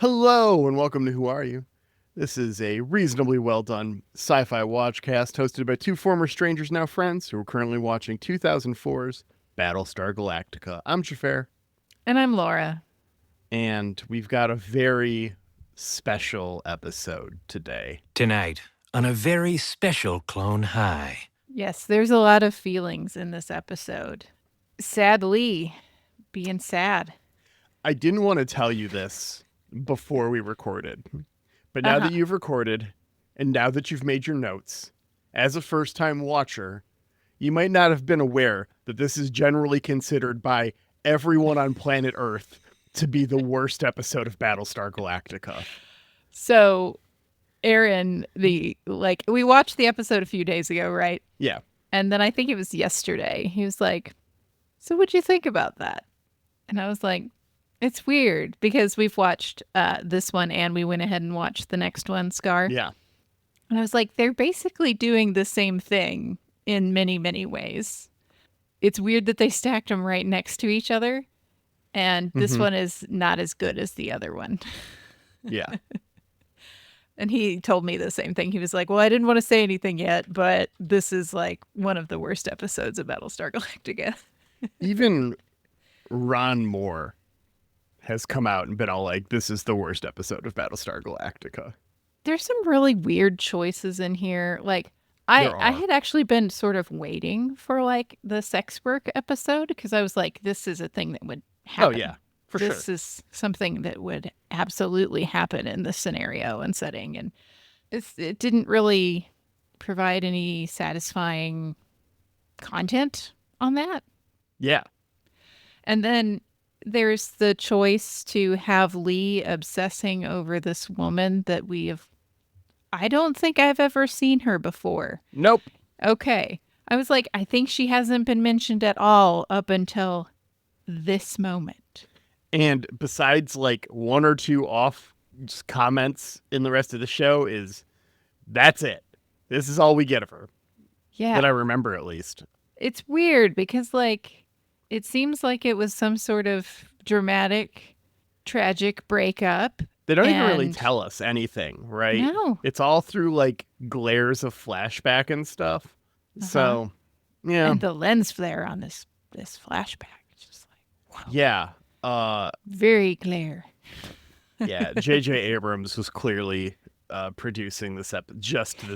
Hello and welcome to Who Are You? This is a reasonably well done sci-fi watchcast hosted by two former strangers now friends who are currently watching 2004's Battlestar Galactica. I'm Xhafer, And I'm Laura. and we've got a very special episode today. Tonight, on a very special Clone High. Yes, there's a lot of feelings in this episode. Sadly, being sad. I didn't want to tell you this before we recorded, but now that you've recorded and now that you've made your notes, as a first-time watcher, you might not have been aware that this is generally considered by everyone on planet Earth to be the worst episode of Battlestar Galactica. So, Aaron, we watched the episode a few days ago, right? Yeah. And then I think it was yesterday. He was like, "So what'd you think about that?" And I was like, "It's weird because we've watched this one and we went ahead and watched the next one, Scar." Yeah. And I was like, they're basically doing the same thing in many, many ways. It's weird that they stacked them right next to each other. And this one is not as good as the other one. Yeah. And he told me the same thing. He was like, well, I didn't want to say anything yet, but this is like one of the worst episodes of Battlestar Galactica. Even Ron Moore has come out and been all like, this is the worst episode of Battlestar Galactica. There's some really weird choices in here. Like, I had actually been sort of waiting for like the sex work episode because I was like, this is a thing that would happen. Oh, yeah, for sure. This is something that would absolutely happen in this scenario and setting. And it didn't really provide any satisfying content on that. Yeah. And then there's the choice to have Lee obsessing over this woman that I don't think I've ever seen her before. Nope. Okay. I was like, I think she hasn't been mentioned at all up until this moment. And besides like one or two off just comments in the rest of the show that's it. This is all we get of her. Yeah. That I remember at least. It's weird because like it seems like it was some sort of dramatic, tragic breakup. They don't even really tell us anything, right? No. It's all through like glares of flashback and stuff. So, yeah. And the lens flare on this flashback. It's just like, wow. Yeah. Very clear. Yeah. J.J. Abrams was clearly producing this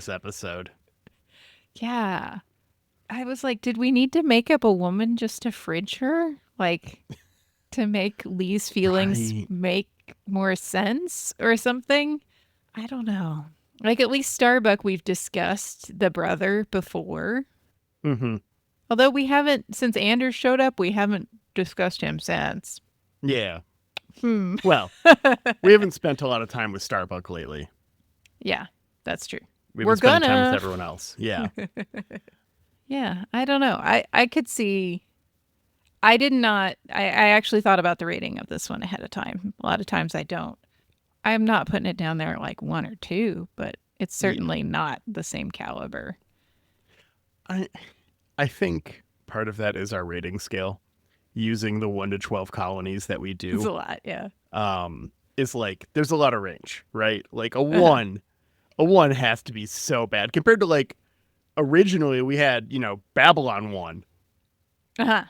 episode. Yeah. I was like, did we need to make up a woman just to fridge her? Like, to make Lee's feelings make more sense or something? I don't know. Like, at least Starbuck, we've discussed the brother before. Mm-hmm. Although we haven't, since Anders showed up, we haven't discussed him since. Yeah. Well, we haven't spent a lot of time with Starbuck lately. Yeah, that's true. We're spending time with everyone else. Yeah. Yeah, I don't know. I could see. I actually thought about the rating of this one ahead of time. A lot of times I don't. I'm not putting it down there like 1 or 2, but it's certainly not the same caliber. I think part of that is our rating scale. Using the 1 to 12 colonies that we do. It's a lot, yeah. Is like there's a lot of range, right? Like a 1 has to be so bad compared to like originally we had, Babylon 1. Yeah.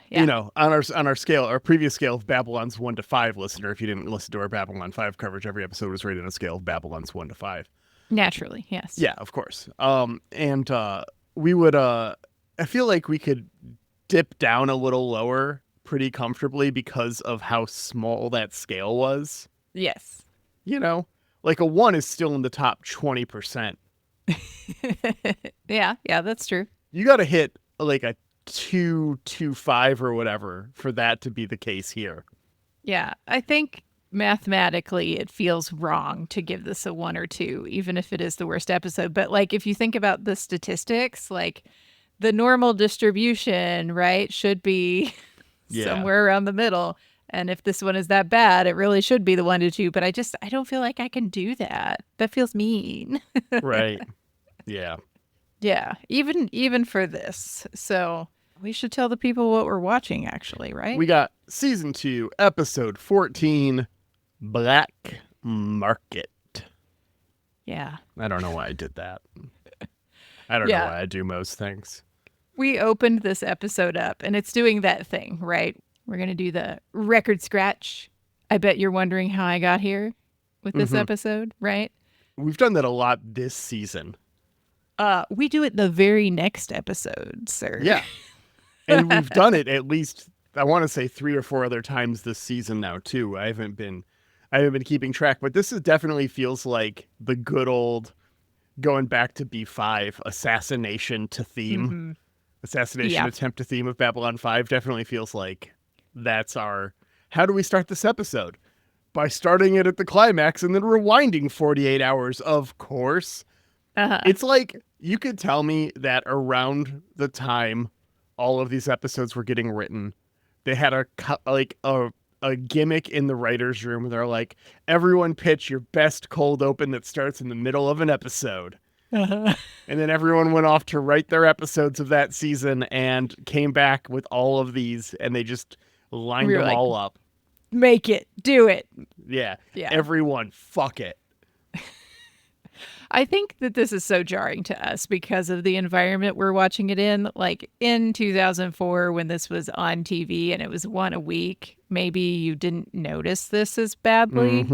On our scale, our previous scale of Babylon's 1 to 5 listener, if you didn't listen to our Babylon 5 coverage, every episode was rated on a scale of Babylon's 1 to 5. Naturally, yes. Yeah, of course. And we would I feel like we could dip down a little lower pretty comfortably because of how small that scale was. Yes. Like a 1 is still in the top 20%. Yeah, that's true. You got to hit like a 2.25 or whatever for that to be the case here. Yeah, I think mathematically it feels wrong to give this a 1 or 2, even if it is the worst episode. But like if you think about the statistics, like the normal distribution, right, should be somewhere around the middle. And if this one is that bad, it really should be the 1 to 2. But I don't feel like I can do that. That feels mean. Right. Yeah. Yeah. Even for this. So we should tell the people what we're watching, actually, right? We got season 2, episode 14, Black market. Yeah. I don't know why I did that. I don't know Yeah. why I do most things. We opened this episode up and it's doing that thing, right? We're going to do the record scratch. I bet you're wondering how I got here with this episode, right? We've done that a lot this season. We do it the very next episode, sir. Yeah. And we've done it at least, I want to say 3 or 4 other times this season now too. I haven't been keeping track, but this definitely feels like the good old going back to B5 assassination to theme. Assassination attempt to theme of Babylon 5 definitely feels like that's our... How do we start this episode? By starting it at the climax and then rewinding 48 hours, of course. It's like, you could tell me that around the time all of these episodes were getting written, they had a gimmick in the writer's room. They're like, everyone pitch your best cold open that starts in the middle of an episode. And then everyone went off to write their episodes of that season and came back with all of these, and they just lined them all up. Make it. Do it. Yeah. Yeah. Everyone, fuck it. I think that this is so jarring to us because of the environment we're watching it in. Like in 2004, when this was on TV and it was one a week, maybe you didn't notice this as badly.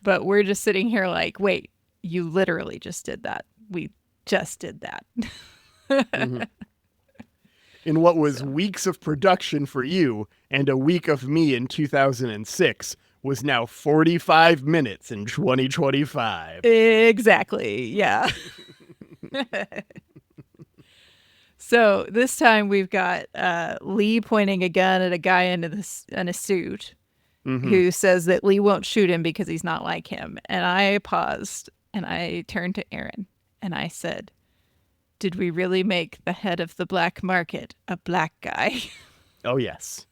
But we're just sitting here like, wait, you literally just did that. We just did that. In what was weeks of production for you and a week of me in 2006 was now 45 minutes in 2025. Exactly. Yeah. So this time we've got Lee pointing a gun at a guy in a suit who says that Lee won't shoot him because he's not like him. And I paused and I turned to Aaron and I said, did we really make the head of the black market a black guy? Oh, yes.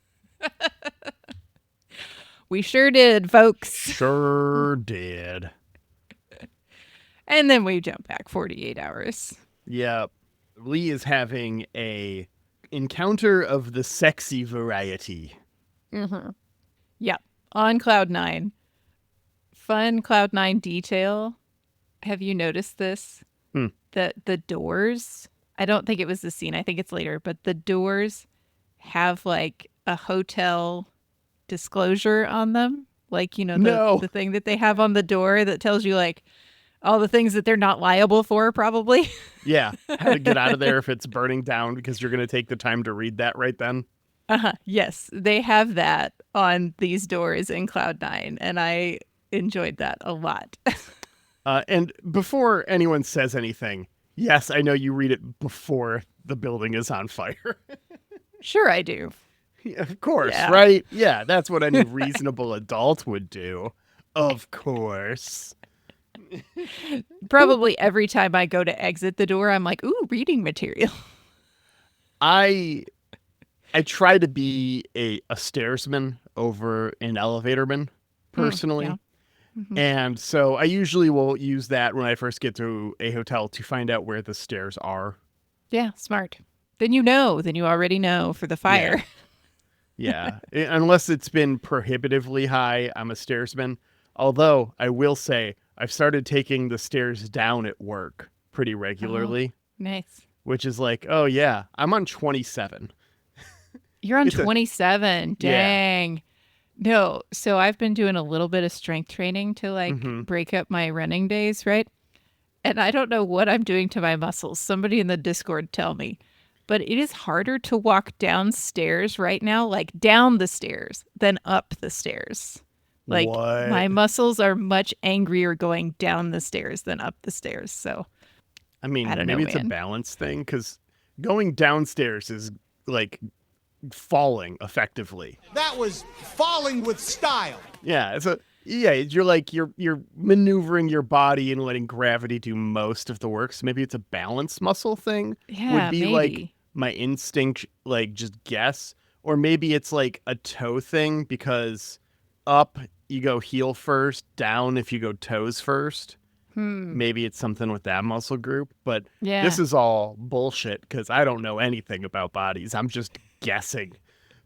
We sure did, folks. Sure did. And then we jump back 48 hours. Yeah. Lee is having a encounter of the sexy variety. Yep. On Cloud 9. Fun Cloud 9 detail. Have you noticed this? The doors, I don't think it was the scene, I think it's later, but the doors have like a hotel disclosure on them. Like, you know, the thing that they have on the door that tells you like all the things that they're not liable for, probably. Yeah. How to get out of there if it's burning down, because you're going to take the time to read that right then. Yes, they have that on these doors in Cloud 9, and I enjoyed that a lot. And before anyone says anything, yes, I know you read it before the building is on fire. Sure, I do. Yeah, of course, right? Yeah, that's what any reasonable adult would do. Of course. Probably every time I go to exit the door, I'm like, ooh, reading material. I try to be a stairsman over an elevatorman, personally. Yeah. And so I usually will use that when I first get to a hotel to find out where the stairs are. Yeah, smart. Then you know. Then you already know for the fire. Yeah. Unless it's been prohibitively high, I'm a stairsman. Although I will say I've started taking the stairs down at work pretty regularly. Nice. Which is like, oh yeah, I'm on 27. You're on 27. Dang. Yeah. No, so I've been doing a little bit of strength training to like break up my running days, right? And I don't know what I'm doing to my muscles. Somebody in the Discord tell me. But it is harder to walk downstairs right now, like down the stairs, than up the stairs. Like my muscles are much angrier going down the stairs than up the stairs. So I mean, I don't maybe know, it's man. a balance thing, because going downstairs is like falling effectively. That was falling with style. Yeah, you're like you're maneuvering your body and letting gravity do most of the work. So maybe it's a balance muscle thing. Yeah, would be maybe. Like my instinct, like just guess, or maybe it's like a toe thing, because up you go heel first, down if you go toes first. Maybe it's something with that muscle group, but this is all bullshit because I don't know anything about bodies. I'm just guessing.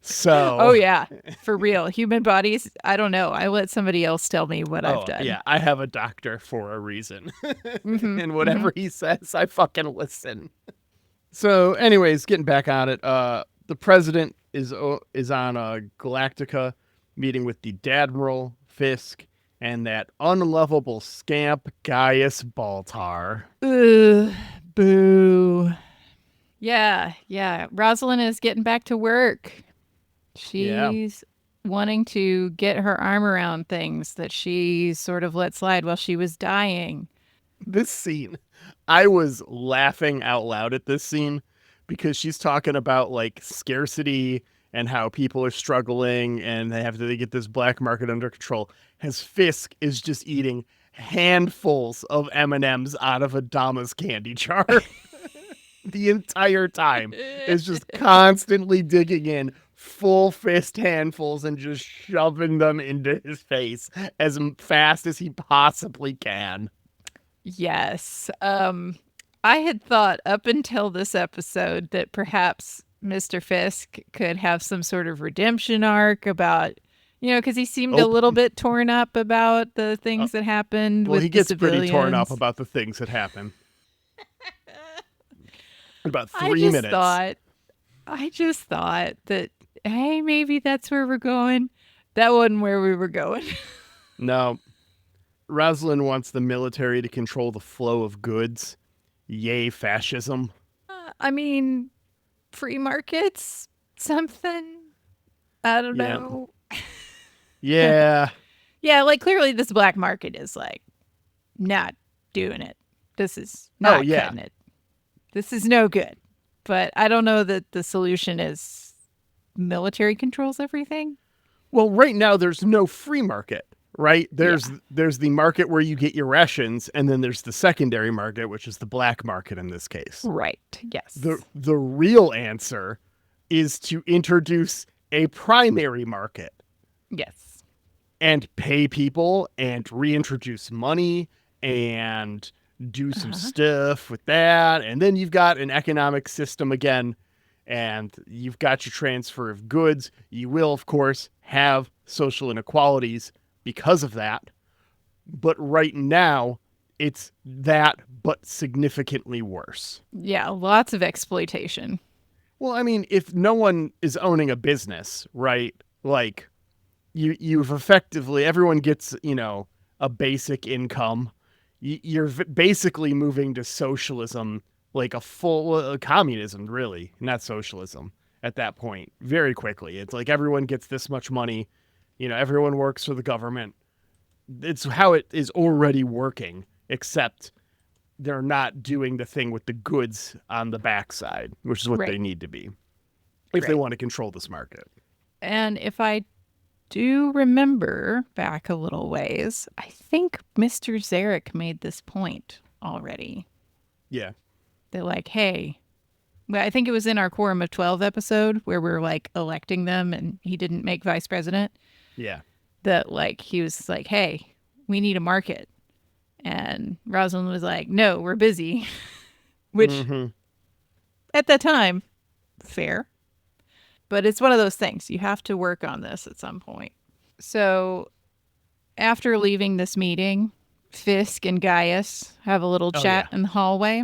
So. Oh yeah, for real. Human bodies. I don't know. I let somebody else tell me what I've done. Yeah, I have a doctor for a reason. Mm-hmm, And whatever he says, I fucking listen. So, anyways, getting back on it, the president is on Galactica, meeting with the Admiral, Fisk, and that unlovable scamp Gaius Baltar. Ugh, boo. Yeah. Rosalind is getting back to work. She's wanting to get her arm around things that she sort of let slide while she was dying. This scene, I was laughing out loud at this scene because she's talking about like scarcity and how people are struggling and they have to get this black market under control. As Fisk is just eating handfuls of M&Ms out of Adama's candy jar the entire time. Is just constantly digging in full fist handfuls and just shoving them into his face as fast as he possibly can. Yes. I had thought up until this episode that perhaps Mr. Fisk could have some sort of redemption arc about, because he seemed a little bit torn up about the things that happened with he gets the pretty torn up civilians. about the things that happen. About 3 minutes. I just thought that, hey, maybe that's where we're going. That wasn't where we were going. No. Rosalind wants the military to control the flow of goods. Yay, fascism. I mean, free markets, something. I don't know. Yeah. Yeah, like clearly this black market is like not doing it. This is not cutting it. This is no good. But I don't know that the solution is military controls everything. Well, right now there's no free market, right? There's the market where you get your rations, and then there's the secondary market, which is the black market in this case. Right. Yes. The real answer is to introduce a primary market. Yes. And pay people and reintroduce money and do some stuff with that. And then you've got an economic system again, and you've got your transfer of goods. You will, of course, have social inequalities because of that. But right now, it's that, but significantly worse. Yeah, lots of exploitation. Well, I mean, if no one is owning a business, right? Like, you've effectively, everyone gets, a basic income. You're basically moving to socialism, like a full communism, really, not socialism at that point, very quickly. It's like everyone gets this much money, everyone works for the government. It's how it is already working, except they're not doing the thing with the goods on the backside, which is what they need to be if they want to control this market. And if I do remember back a little ways, I think Mr. Zarek made this point already. Yeah. They're like, hey, well, I think it was in our Quorum of 12 episode where we're like electing them and he didn't make vice president. Yeah. That like, he was like, hey, we need a market. And Rosalind was like, no, we're busy. Which at that time, fair. But it's one of those things. You have to work on this at some point. So after leaving this meeting, Fisk and Gaius have a little chat in the hallway.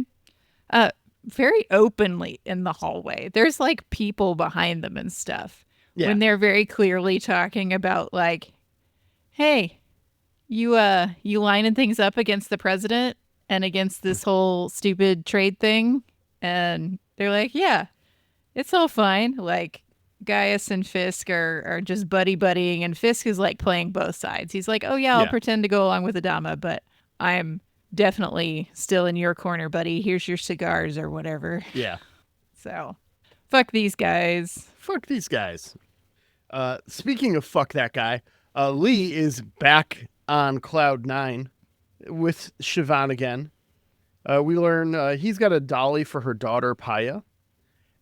Very openly in the hallway. There's like people behind them and stuff. Yeah. When they're very clearly talking about like, hey, you lining things up against the president and against this whole stupid trade thing. And they're like, yeah, it's all fine. Like, Gaius and Fisk are just buddying, and Fisk is like playing both sides. He's like, oh yeah, I'll pretend to go along with Adama, but I'm definitely still in your corner, buddy. Here's your cigars or whatever. Yeah. So, fuck these guys. Fuck these guys. Speaking of fuck that guy, Lee is back on Cloud 9 with Siobhan again. We learn he's got a dolly for her daughter, Paya,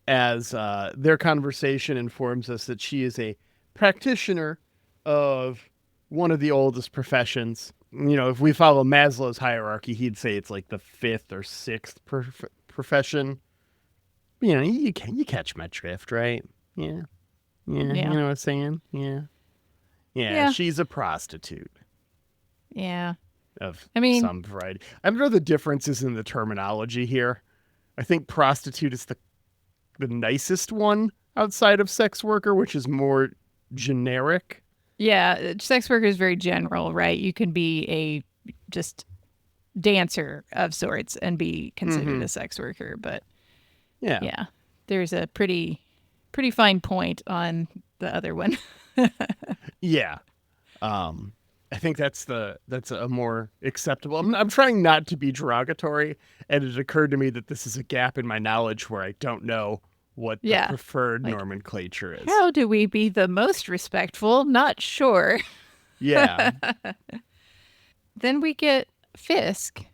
as their conversation informs us that she is a practitioner of one of the oldest professions. If we follow Maslow's hierarchy, he'd say it's like the 5th or 6th profession. You catch my drift, right? Yeah. Yeah, Yeah. you know what I'm saying? Yeah. Yeah. She's a prostitute Yeah. of I mean- some variety. I don't know the differences in the terminology here. I think prostitute is the nicest one outside of sex worker, which is more generic. Yeah, sex worker is very general, right? You can be a just dancer of sorts and be considered a sex worker, but yeah, there's a pretty fine point on the other one. Yeah. I think that's a more acceptable. I'm trying not to be derogatory, and it occurred to me that this is a gap in my knowledge where I don't know what the Yeah, preferred like, nomenclature is. How do we be the most respectful? Not sure. Yeah. Then we get Fisk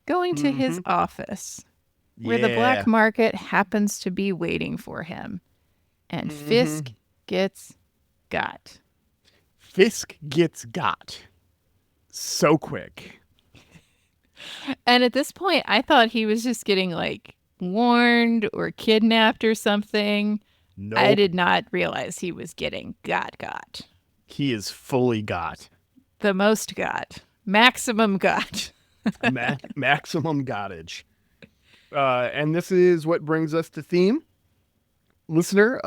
going to his office where the black market happens to be waiting for him. And Fisk gets got. Fisk gets got so quick. And at this point, I thought he was just getting like warned or kidnapped or something. Nope. I did not realize he was getting got. He is fully got. The most got. Maximum got. Maximum gottage. And this is what brings us to theme. Listener,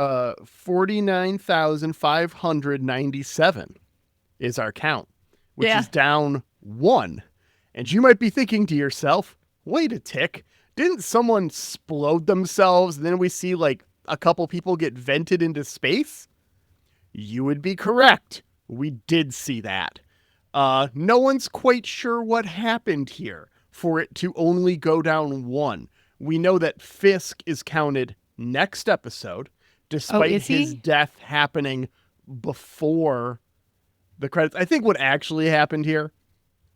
49,597 is our count, which is down 1. And you might be thinking to yourself, wait a tick, didn't someone explode themselves? And then we see like a couple people get vented into space? You would be correct. We did see that. No one's quite sure what happened here for it to only go down 1. We know that Fisk is counted next episode, despite his death happening before the credits. I think what actually happened here,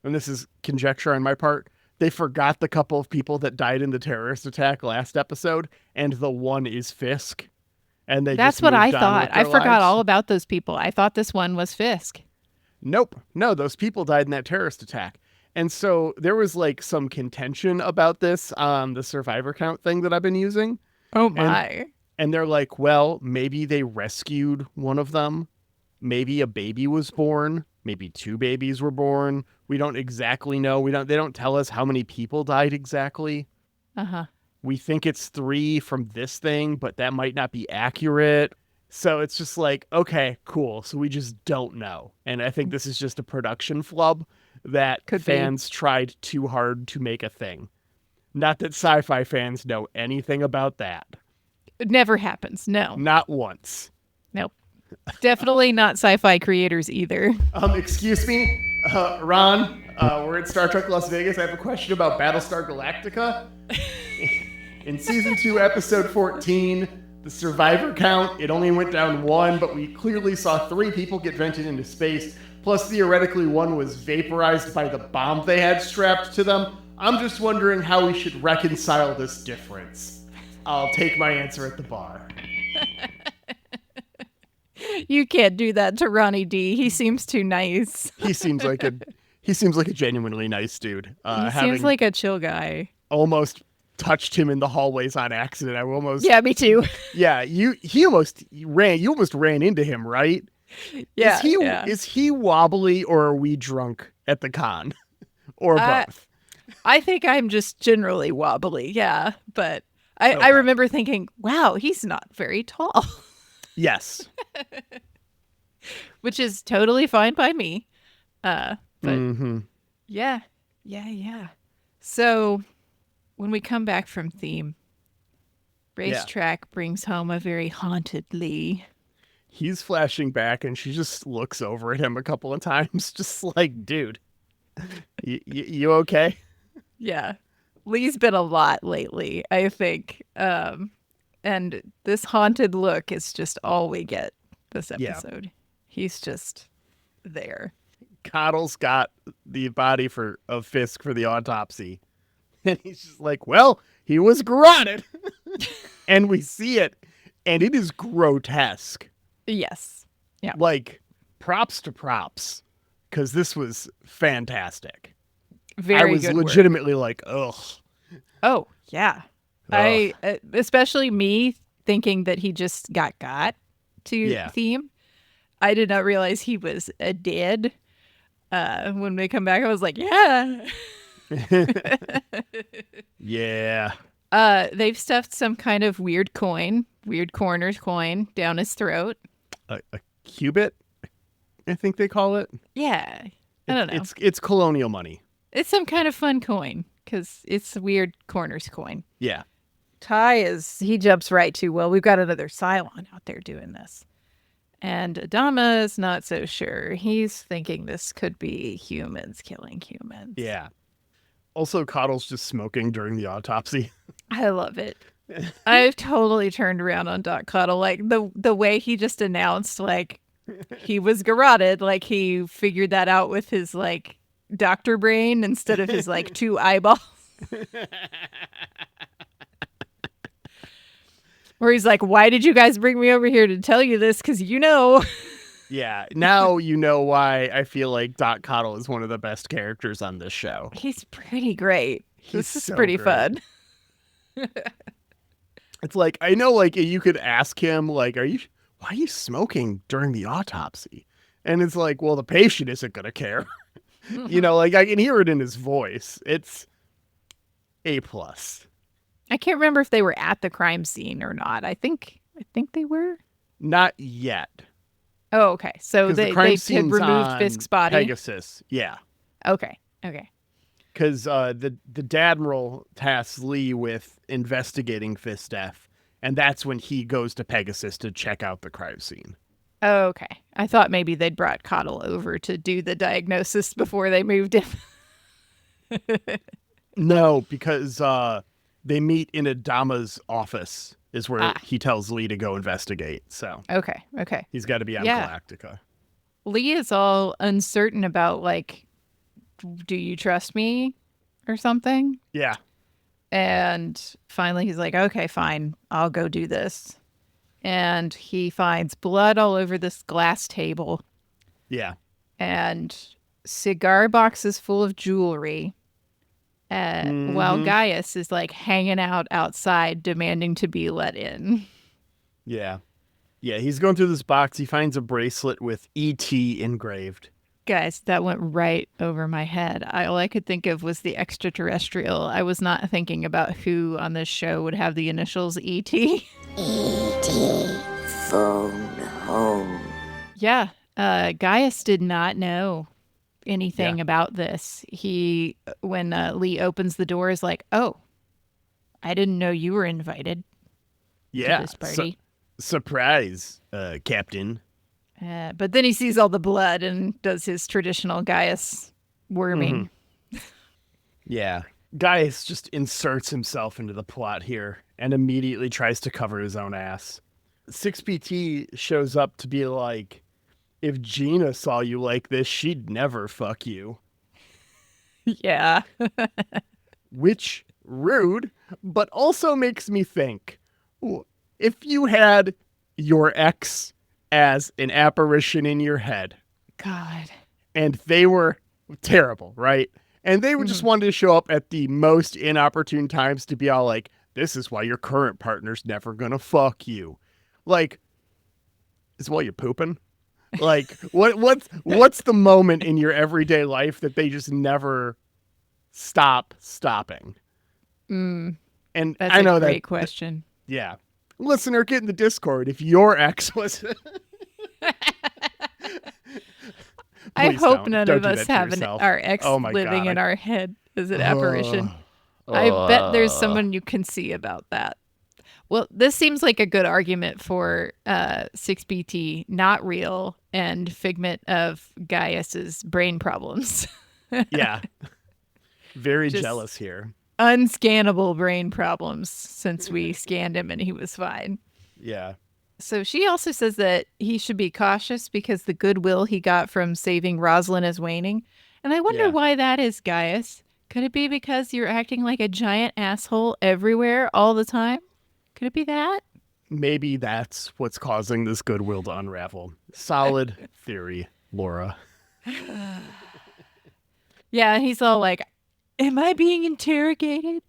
and this is conjecture on my part, they forgot the couple of people that died in the terrorist attack last episode, and the one is Fisk. And That's just what I moved on thought. with their I forgot lives. all about those people. I thought this one was Fisk. Nope. No, those people died in that terrorist attack. And so there was like some contention about this on the survivor count thing that I've been using. Oh my. And they're like, well, maybe they rescued one of them. Maybe a baby was born. Maybe 2 babies were born. We don't exactly know. They don't tell us how many people died exactly. Uh-huh. We think it's 3 from this thing, but that might not be accurate. So it's just like, okay, cool. So we just don't know. And I think this is just a production flub that fans tried too hard to make a thing. Not that sci-fi fans know anything about that. It never happens. No. Not once. Nope. Definitely not sci-fi creators either. Excuse me, Ron, we're at Star Trek Las Vegas. I have a question about Battlestar Galactica. In season 2, episode 14, the survivor count, it only went down 1, but we clearly saw 3 people get vented into space. Plus, theoretically, 1 was vaporized by the bomb they had strapped to them. I'm just wondering how we should reconcile this difference. I'll take my answer at the bar. You can't do that to Ronnie D. He seems too nice. He seems like a genuinely nice dude. He seems like a chill guy. Almost touched him in the hallways on accident. I almost. Yeah, me too. Yeah, you almost ran into him, right? Yeah. Is he wobbly or are we drunk at the con? Or both? I think I'm just generally wobbly, yeah. But I remember thinking, wow, he's not very tall. Yes. Which is totally fine by me. But yeah. So when we come back from theme, Racetrack brings home a very haunted Lee. He's flashing back and she just looks over at him a couple of times, just like, dude, you okay? Yeah. Lee's been a lot lately, I think. And this haunted look is just all we get this episode. Yeah. He's just there. Cottle's got the body of Fisk for the autopsy. And he's just like, well, he was garroted. And we see it. And it is grotesque. Yes. Yeah. Like, props to props. Because this was fantastic. Very good. I was legitimately like, ugh. Oh, yeah. Ugh. Especially me thinking that he just got. theme. I did not realize he was dead. When they come back, I was like, yeah. Yeah. They've stuffed some kind of weird coroner's coin down his throat. A cubit, I think they call it. Yeah. I don't know. It's colonial money. It's some kind of fun coin because it's a weird coroner's coin. Yeah. He jumps right to, well, we've got another Cylon out there doing this. And Adama is not so sure. He's thinking this could be humans killing humans. Yeah. Also, Cottle's just smoking during the autopsy. I love it. I've totally turned around on Doc Cottle. Like the way he just announced, like, he was garroted, like he figured that out with his like doctor brain instead of his like 2 eyeballs. Where he's like, why did you guys bring me over here to tell you this? Because you know. Yeah. Now you know why I feel like Doc Cottle is one of the best characters on this show. He's pretty great. This is so pretty great. fun. It's like, I know, like, you could ask him, like, why are you smoking during the autopsy? And it's like, well, the patient isn't going to care. You know, like, I can hear it in his voice. It's A+. I can't remember if they were at the crime scene or not. I think they were. Not yet. Oh, okay. So 'Cause they the crime had scene's removed on Fisk's body. Pegasus. Yeah. Okay. Because the Dadmiral tasks Lee with investigating Fisk's death, and that's when he goes to Pegasus to check out the crime scene. Okay. I thought maybe they'd brought Cottle over to do the diagnosis before they moved him. No, because they meet in Adama's office is where he tells Lee to go investigate. So Okay. he's got to be on Yeah. Galactica. Lee is all uncertain about, like, do you trust me or something? Yeah. And finally he's like, okay, fine, I'll go do this. And he finds blood all over this glass table Yeah. and cigar boxes full of jewelry. While Gaius is like hanging out outside demanding to be let in. Yeah. Yeah. He's going through this box. He finds a bracelet with E.T. engraved. Guys, that went right over my head. All I could think of was the extraterrestrial. I was not thinking about who on this show would have the initials E.T. E.T. phone home. Yeah, Gaius did not know anything about this. When Lee opens the door, is like, oh, I didn't know you were invited Yeah. to this party. Surprise, Captain. But then he sees all the blood and does his traditional Gaius worming. Yeah. Gaius just inserts himself into the plot here and immediately tries to cover his own ass. 6PT shows up to be like, if Gina saw you like this, she'd never fuck you. Yeah. Which, rude, but also makes me think, if you had your ex as an apparition in your head, God. and they were terrible, right? And they were just wanted to show up at the most inopportune times to be all like, this is why your current partner's never gonna fuck you. Like, is while you're pooping? Like, what's the moment in your everyday life that they just never stopping? And That's I know a great that question. Yeah. Listener, get in the Discord if your ex was... I Please hope don't. none Don't of do us that to have yourself. our ex Oh my living God. in our head as an apparition. I bet there's someone you can see about that. Well, this seems like a good argument for 6BT, not real, and figment of Gaius's brain problems. Yeah. Very Just- jealous here. Unscannable brain problems since we scanned him and he was fine. Yeah. So she also says that he should be cautious because the goodwill he got from saving Rosalind is waning. And I wonder why that is, Gaius. Could it be because you're acting like a giant asshole everywhere all the time? Could it be that? Maybe that's what's causing this goodwill to unravel. Solid theory, Laura. Yeah, he's all like, am I being interrogated?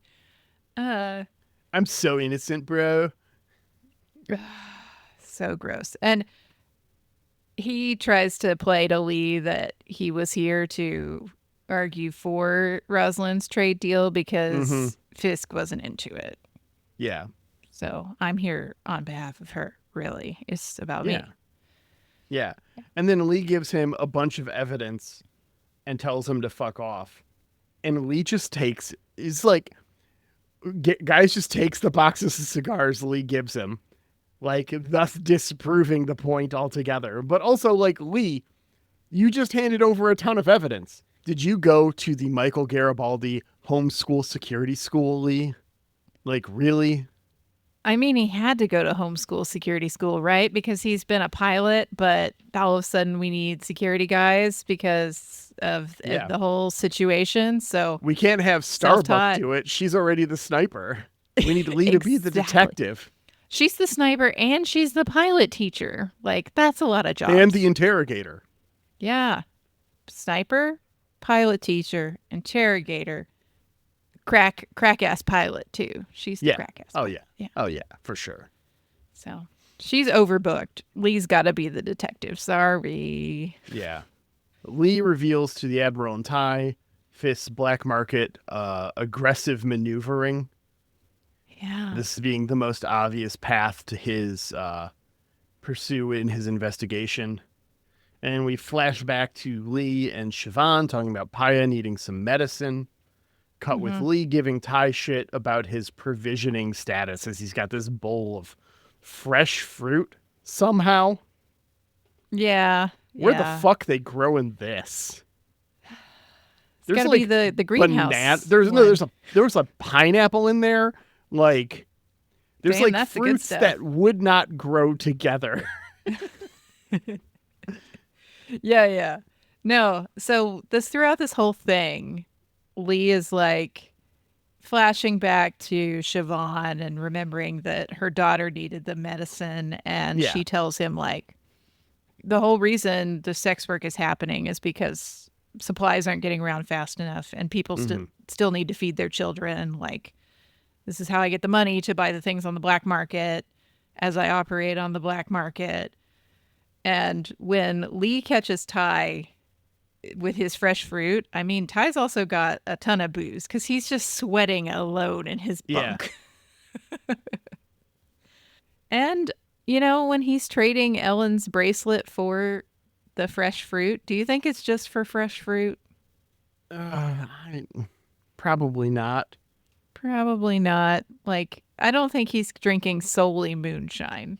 I'm so innocent, bro. So gross. And he tries to play to Lee that he was here to argue for Rosalind's trade deal because Fisk wasn't into it. Yeah. So I'm here on behalf of her, really. It's about me. Yeah. And then Lee gives him a bunch of evidence and tells him to fuck off. And Lee just takes, it's like, guys just takes the boxes of cigars Lee gives him, like, thus disproving the point altogether. But also, like, Lee, you just handed over a ton of evidence. Did you go to the Michael Garibaldi homeschool security school, Lee? Like, really? I mean, he had to go to homeschool security school, right? Because he's been a pilot, but all of a sudden we need security guys because of the whole situation. So we can't have Starbuck do it. She's already the sniper. We need Lee to be the detective. She's the sniper and she's the pilot teacher. Like, that's a lot of jobs. And the interrogator. Yeah. Sniper, pilot teacher, interrogator. Crack ass pilot too. She's the crack ass. Oh yeah. Oh yeah, for sure. So she's overbooked. Lee's got to be the detective. Sorry. Yeah. Lee reveals to the Admiral and Ty Fisk's black market aggressive maneuvering. Yeah. This being the most obvious path to his pursue in his investigation. And we flash back to Lee and Siobhan talking about Paya needing some medicine. Cut with Lee giving Ty shit about his provisioning status as he's got this bowl of fresh fruit somehow. Yeah. Where the fuck they growing this? It's gotta be the greenhouse. There's a pineapple in there. Like, there's like fruits that would not grow together. Yeah. No. So throughout this whole thing, Lee is like flashing back to Siobhan and remembering that her daughter needed the medicine. And she tells him, like, the whole reason the sex work is happening is because supplies aren't getting around fast enough and people still need to feed their children. Like, this is how I get the money to buy the things on the black market as I operate on the black market. And when Lee catches Ty with his fresh fruit, I mean, Ty's also got a ton of booze because he's just sweating alone in his bunk. Yeah. And, you know, when he's trading Ellen's bracelet for the fresh fruit, do you think it's just for fresh fruit? Probably not. Probably not. Like, I don't think he's drinking solely moonshine.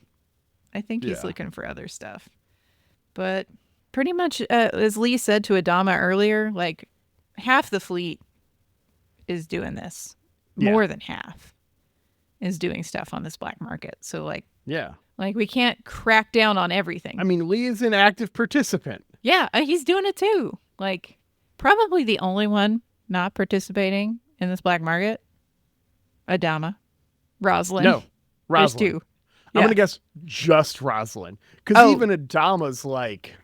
I think he's looking for other stuff. But pretty much, as Lee said to Adama earlier, like, half the fleet is doing this. More than half is doing stuff on this black market. So, like, we can't crack down on everything. I mean, Lee is an active participant. Yeah, he's doing it too. Like, probably the only one not participating in this black market, Adama. Rosalind. No, Rosalind. There's two. I'm going to guess just Rosalind. Because even Adama's like,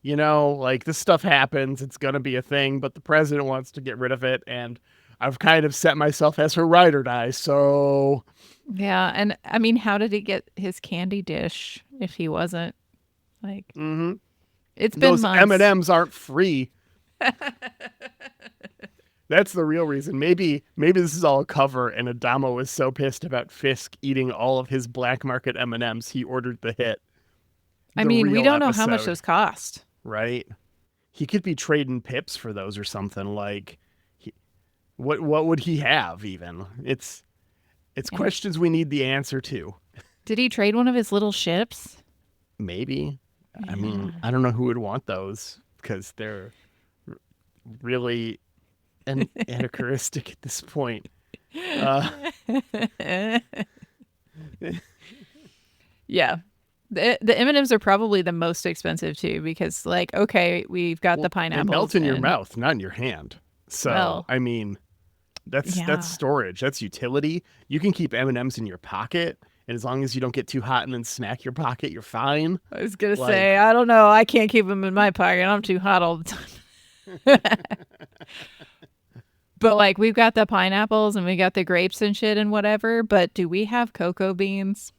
you know, like, this stuff happens. It's going to be a thing, but the president wants to get rid of it. And I've kind of set myself as her ride or die. So. Yeah. And I mean, how did he get his candy dish if he wasn't? Like, it's been those months. M&Ms aren't free. That's the real reason. Maybe this is all a cover, and Adama was so pissed about Fisk eating all of his black market M&Ms, he ordered the hit. I mean, we don't know how much those cost. Right? He could be trading pips for those or something. Like, what would he have even? It's questions we need the answer to. Did he trade one of his little ships? Maybe. I mean, I don't know who would want those because they're really anachronistic at this point. Yeah. The M&Ms are probably the most expensive too because, like, okay, we've got the pineapples. They melt in your mouth, not in your hand. So, I mean, that's storage. That's utility. You can keep M&Ms in your pocket, and as long as you don't get too hot and then smack your pocket, you're fine. I was going to say, I don't know. I can't keep them in my pocket. I'm too hot all the time. But, like, we've got the pineapples and we got the grapes and shit and whatever, but do we have cocoa beans?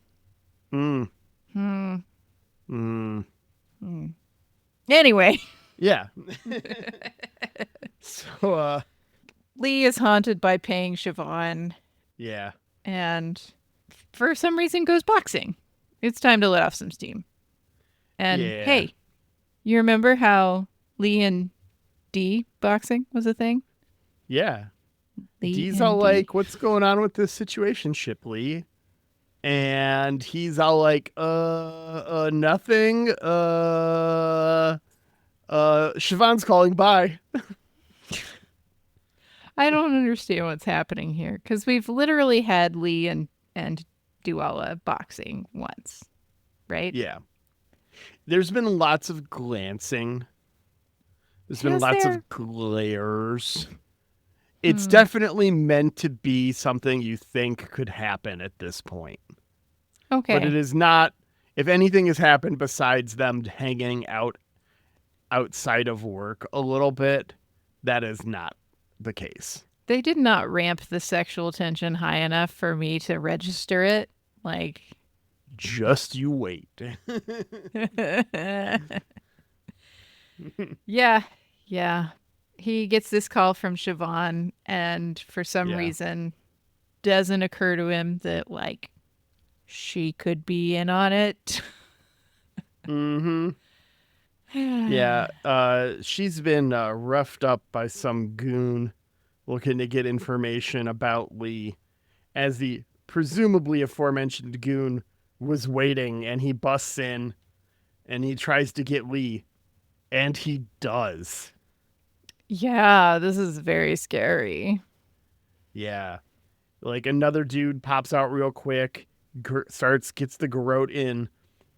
Anyway, Yeah. So, Lee is haunted by paying Siobhan yeah. and for some reason goes boxing. It's time to let off some steam. And Yeah. hey, you remember how Lee and D boxing was a thing? Yeah. Lee Dee's and all D. like, what's going on with this situation, Shipley? And he's all like, nothing. Siobhan's calling, bye. I don't understand what's happening here because we've literally had Lee and Duella boxing once, right? Yeah. There's been lots of glancing. There's been Has lots there? of glares. It's definitely meant to be something you think could happen at this point. Okay. But it is not. If anything has happened besides them hanging out outside of work a little bit, that is not the case. They did not ramp the sexual tension high enough for me to register it. Like, Just you wait. yeah. He gets this call from Siobhan, and for some Yeah. reason, doesn't occur to him that, like, she could be in on it. Mm-hmm. Yeah. She's been roughed up by some goon looking to get information about Lee, as the presumably aforementioned goon was waiting, and he busts in and he tries to get Lee, and he does. Yeah, this is very scary. Yeah. Like another dude pops out real quick, gets the garrote in.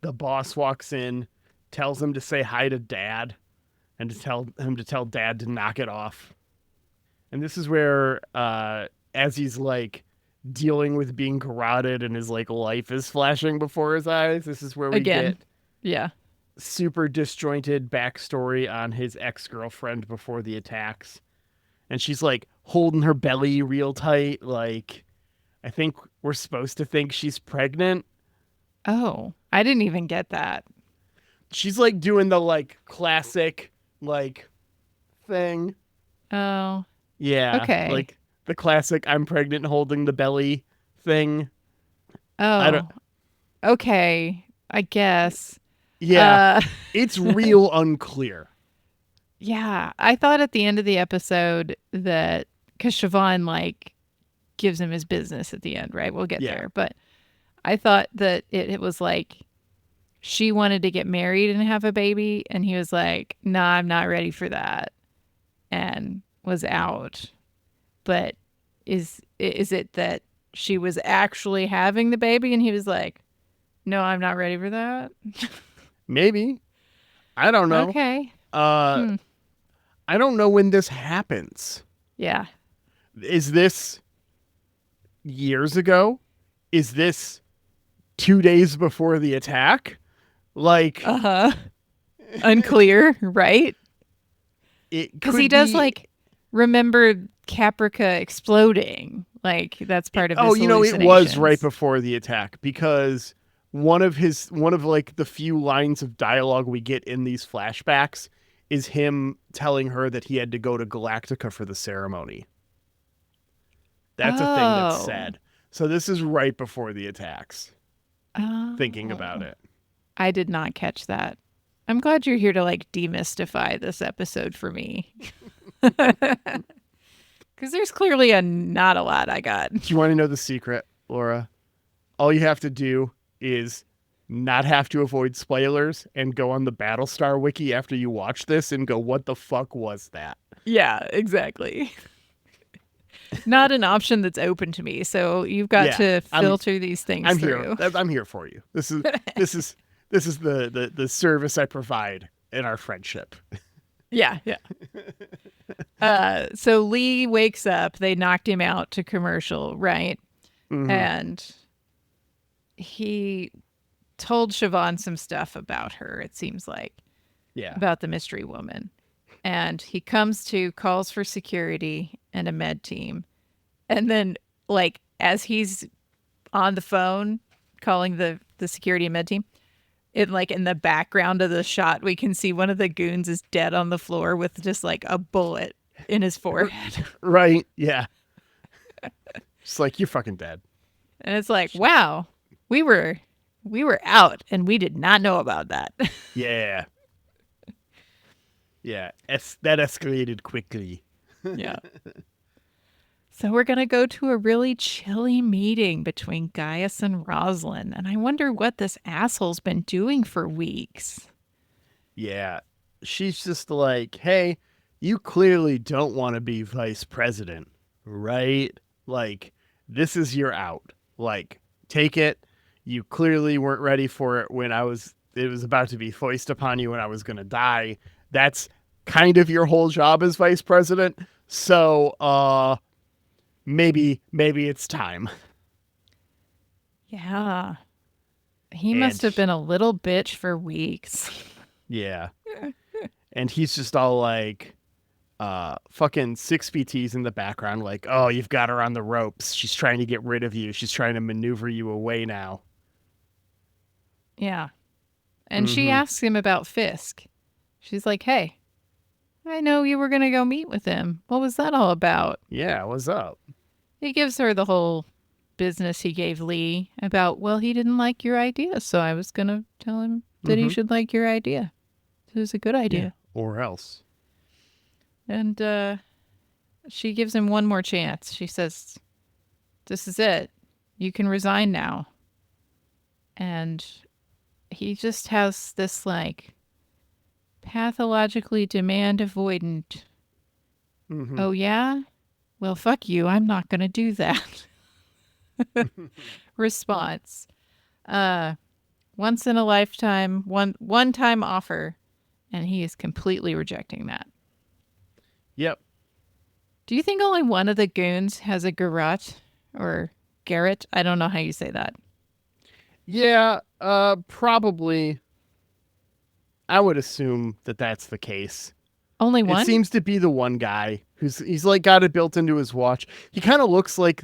The boss walks in, tells him to say hi to Dad, and to tell him to tell Dad to knock it off. And this is where, as he's like dealing with being garroted and his like life is flashing before his eyes, this is where we Again. get Yeah. super disjointed backstory on his ex-girlfriend before the attacks. And she's like holding her belly real tight. Like, I think we're supposed to think she's pregnant. Oh, I didn't even get that. She's like doing the like classic like thing. Oh, Yeah. Okay. Like the classic I'm pregnant holding the belly thing. oh. don't- Okay, I guess. Yeah. Uh, It's real unclear. yeah, I thought at the end of the episode that because Siobhan like gives him his business at the end, right? We'll get Yeah. there, but I thought that it was like she wanted to get married and have a baby, and he was like, "Nah, I'm not ready for that," and was out. But is it that she was actually having the baby, and he was like, "No, I'm not ready for that." Maybe. I don't know. Okay. I don't know when this happens. Yeah. Is this years ago? Is this 2 days before the attack? Like, Unclear, right? it Because could he does be- like remember Caprica exploding. Like that's part of his Oh, you know, it was hallucinations. right before the attack, because one of like the few lines of dialogue we get in these flashbacks is him telling her that he had to go to Galactica for the ceremony. That's a thing that's Oh. said. So this is right before the attacks. Oh. Thinking about it. I did not catch that. I'm glad you're here to like demystify this episode for me. Because there's clearly not a lot I got. Do you want to know the secret, Laura? All you have to do is not have to avoid spoilers and go on the Battlestar wiki after you watch this and go, what the fuck was that? Yeah, exactly. Not an option that's open to me. So you've got Yeah, to filter these things I'm through. here. I'm here for you. This is the service I provide in our friendship. Yeah. So Lee wakes up. They knocked him out to commercial, right? Mhm. And he told Siobhan some stuff about her, it seems like, Yeah. about the mystery woman. And he calls for security and a med team. And then, like, as he's on the phone calling the security and med team, in the background of the shot, we can see one of the goons is dead on the floor with just like a bullet in his forehead. Right. Yeah. It's like, you're fucking dead. And it's like, wow, we were out and we did not know about that. Yeah. Yeah. That escalated quickly. Yeah. So we're going to go to a really chilly meeting between Gaius and Rosalind. And I wonder what this asshole's been doing for weeks. Yeah. She's just like, hey, you clearly don't want to be vice president, right? Like, this is your out. Like, take it. You clearly weren't ready for it when it was about to be foisted upon you and I was going to die. That's kind of your whole job as vice president. So, maybe it's time. Yeah. He must have been a little bitch for weeks. Yeah. And he's just all like, fucking 6PT's in the background, like, oh, you've got her on the ropes. She's trying to get rid of you. She's trying to maneuver you away now. Yeah. And she asks him about Fisk. She's like, hey, I know you were going to go meet with him. What was that all about? Yeah, what's up? He gives her the whole business he gave Lee about, well, he didn't like your idea, so I was going to tell him that he should like your idea. It was a good idea. Yeah. Or else. And she gives him one more chance. She says, this is it. You can resign now. And he just has this, like, pathologically demand avoidant. Oh, yeah? Well, fuck you. I'm not going to do that. Response. Once in a lifetime, one-time offer. And he is completely rejecting that. Yep. Do you think only one of the goons has a garrote or garret? I don't know how you say that. Yeah, probably. I would assume that that's the case. Only one? It seems to be the one guy he's like got it built into his watch. He kind of looks like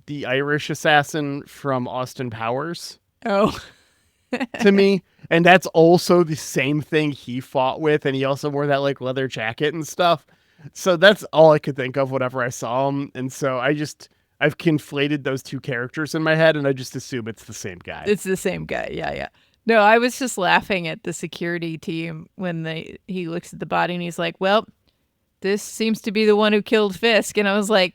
the Irish assassin from Austin Powers. Oh. To me. And that's also the same thing he fought with. And he also wore that like leather jacket and stuff. So that's all I could think of whenever I saw him. And so I've conflated those two characters in my head and I just assume it's the same guy. It's the same guy. Yeah. No, I was just laughing at the security team when he looks at the body and he's like, well, this seems to be the one who killed Fisk. And I was like,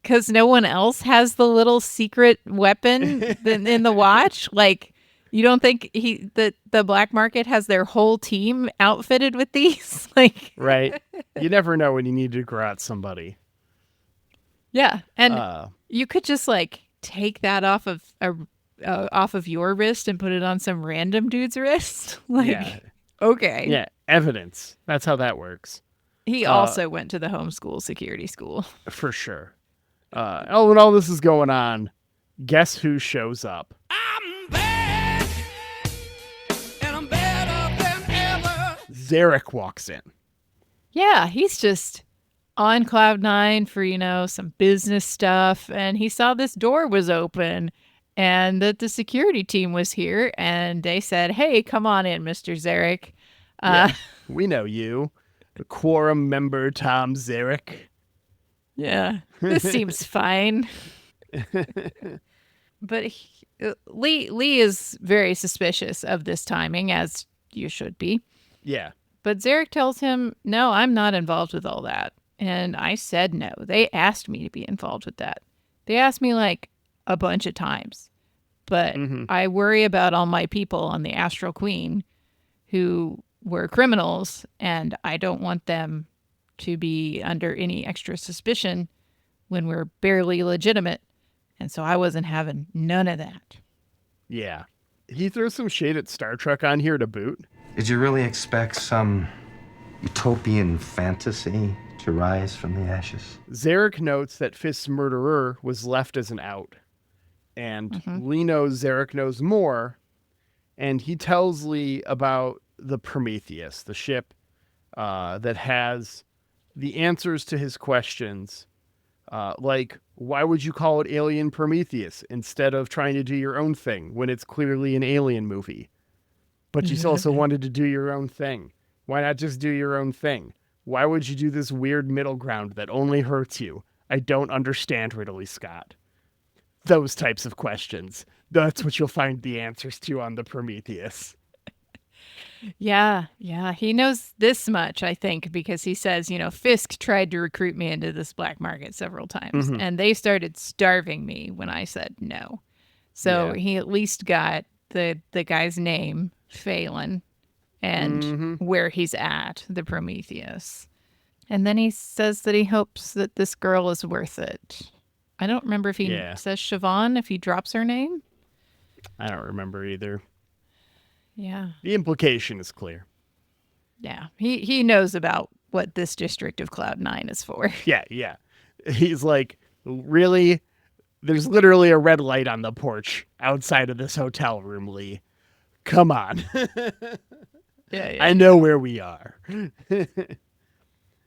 because no one else has the little secret weapon in the watch? Like, you don't think the black market has their whole team outfitted with these? Like, right. You never know when you need to grow out somebody. Yeah. And you could just like take that off of your wrist and put it on some random dude's wrist. Like, yeah. Okay. Yeah. Evidence. That's how that works. He also went to the homeschool security school. For sure. When all this is going on, guess who shows up? I'm back, and I'm better than ever. Zarek walks in. Yeah, he's just on cloud nine for, some business stuff. And he saw this door was open and that the security team was here. And they said, hey, come on in, Mr. Zarek. Yeah, we know you. The quorum member, Tom Zarek. Yeah, this seems fine. But Lee is very suspicious of this timing, as you should be. Yeah. But Zarek tells him, no, I'm not involved with all that. And I said no. They asked me to be involved with that. They asked me like a bunch of times. But I worry about all my people on the Astral Queen who were criminals, and I don't want them to be under any extra suspicion when we're barely legitimate. And so I wasn't having none of that. Yeah. He throws some shade at Star Trek on here to boot. Did you really expect some utopian fantasy to rise from the ashes? Zarek notes that Fisk's murderer was left as an out. And Lee knows Zarek knows more. And he tells Lee about the Prometheus, the ship that has the answers to his questions. Like, why would you call it Alien Prometheus instead of trying to do your own thing when it's clearly an alien movie? But you also wanted to do your own thing. Why not just do your own thing? Why would you do this weird middle ground that only hurts you? I don't understand, Ridley Scott. Those types of questions. That's what you'll find the answers to on the Prometheus. Yeah. He knows this much, I think, because he says, Fisk tried to recruit me into this black market several times, and they started starving me when I said no. So he at least got the guy's name, Phelan, and where he's at, the Prometheus. And then he says that he hopes that this girl is worth it. I don't remember if he says Siobhan, if he drops her name. I don't remember either. Yeah. The implication is clear. Yeah. He knows about what this district of Cloud9 is for. Yeah. He's like, really? There's literally a red light on the porch outside of this hotel room, Lee. Come on. Yeah. I know where we are.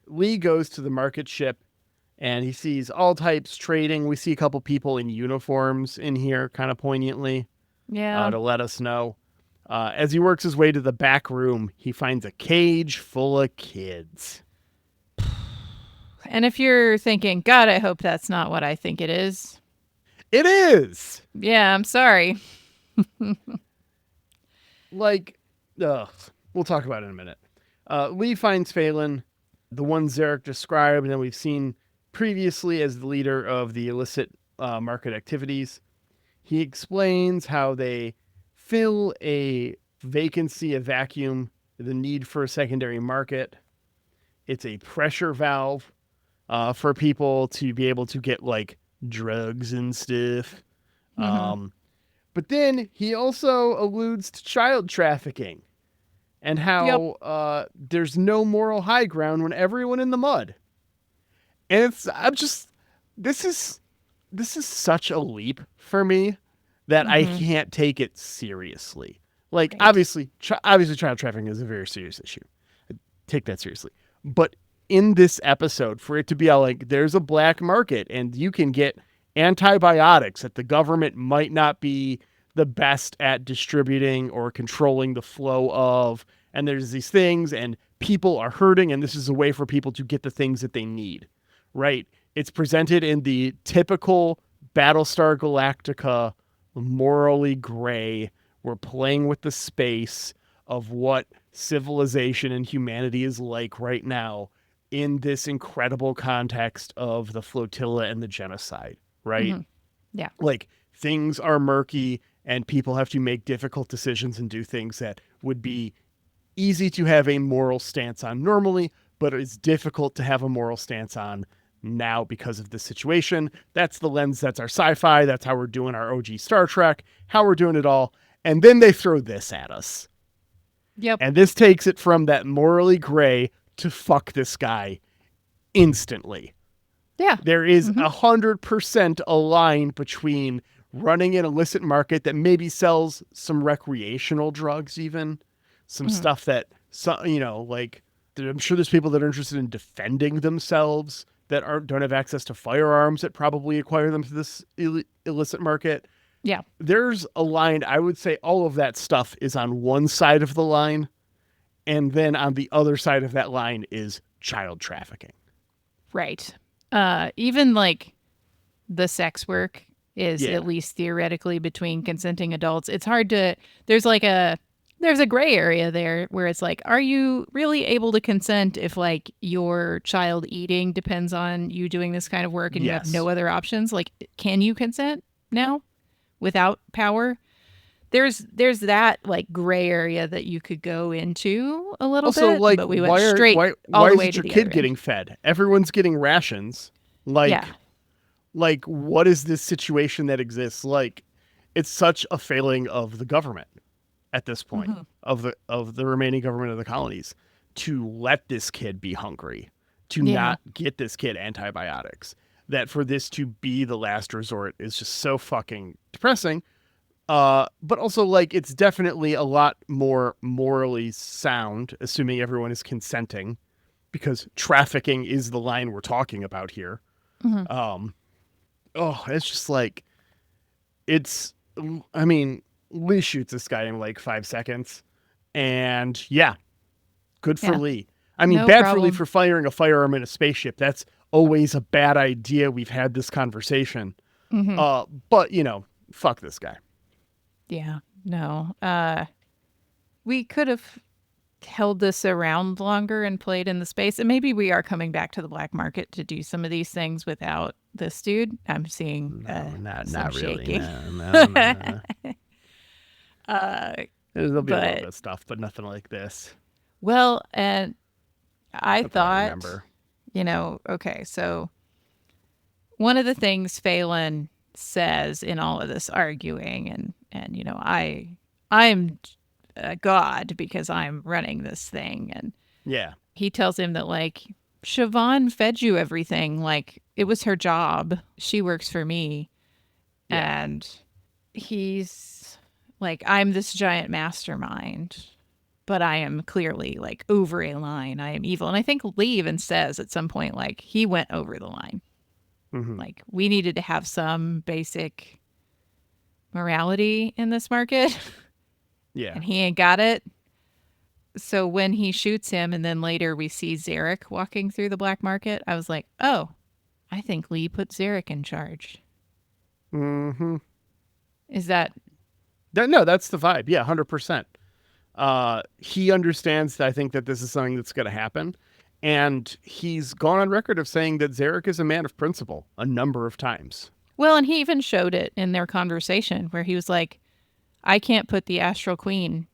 Lee goes to the market ship and he sees all types trading. We see a couple people in uniforms in here kind of poignantly to let us know. As he works his way to the back room, he finds a cage full of kids. And if you're thinking, God, I hope that's not what I think it is. It is! Yeah, I'm sorry. We'll talk about it in a minute. Lee finds Phelan, the one Zarek described, and that we've seen previously as the leader of the illicit market activities. He explains how they fill a vacancy, a vacuum, the need for a secondary market. It's a pressure valve for people to be able to get like drugs and stuff. But then he also alludes to child trafficking and how there's no moral high ground when everyone in the mud. And this is such a leap for me that I can't take it seriously. Like, obviously child trafficking is a very serious issue. I take that seriously. But in this episode, for it to be all like, there's a black market and you can get antibiotics that the government might not be the best at distributing or controlling the flow of, and there's these things and people are hurting, and this is a way for people to get the things that they need, right? It's presented in the typical Battlestar Galactica morally gray. We're playing with the space of what civilization and humanity is like right now in this incredible context of the flotilla and the genocide, right? Yeah. Like, things are murky and people have to make difficult decisions and do things that would be easy to have a moral stance on normally, but it's difficult to have a moral stance on now because of the situation. That's the lens. That's our sci-fi. That's how we're doing our OG Star Trek, how we're doing it all. And then they throw this at us. Yep. And this takes it from that morally gray to fuck this guy instantly. Yeah. There is 100% a line between running an illicit market that maybe sells some recreational drugs, even some stuff that, like, I'm sure there's people that are interested in defending themselves that don't have access to firearms that probably acquire them through this illicit market. Yeah. There's a line. I would say all of that stuff is on one side of the line. And then on the other side of that line is child trafficking. Right. Even like the sex work is at least theoretically between consenting adults. It's hard to, there's a gray area there where it's like, are you really able to consent if like your child eating depends on you doing this kind of work and you have no other options? Like, can you consent now without power? There's that like gray area that you could go into a little bit, like, but we went straight all why the way is to your the kid other getting end. fed? Everyone's getting rations. Like, what is this situation that exists? Like, it's such a failing of the government at this point, of the remaining government of the colonies, to let this kid be hungry, to not get this kid antibiotics, that for this to be the last resort is just so fucking depressing. But also, like, it's definitely a lot more morally sound, assuming everyone is consenting, because trafficking is the line we're talking about here. It's just like, Lee shoots this guy in like 5 seconds, And yeah, good for Yeah. Lee. I mean, No bad for Lee problem. for firing a firearm in a spaceship. That's always a bad idea. We've had this conversation. But, fuck this guy. Yeah, no. We could have held this around longer and played in the space. And maybe we are coming back to the black market to do some of these things without this dude. I'm seeing Not some really. shaking. No. There'll be a little but- bit of stuff, but nothing like this. Well, and I That's what thought, remember. Okay, so one of the things Phelan says in all of this arguing, and I'm a god because I'm running this thing, and Yeah. he tells him that like Siobhan fed you everything, like it was her job. She works for me, Yeah. and he's like, I'm this giant mastermind, but I am clearly like over a line. I am evil. And I think Lee even says at some point, like, he went over the line. Mhm. Like, we needed to have some basic morality in this market, Yeah. and he ain't got it. So when he shoots him, and then later we see Zarek walking through the black market, I was like, oh, I think Lee put Zarek in charge. Mm-hmm. Is that No, that's the vibe. Yeah, 100%. He understands, I think, that this is something that's going to happen. And he's gone on record of saying that Zarek is a man of principle a number of times. well? And he even showed it in their conversation where he was like, I can't put the Astral Queen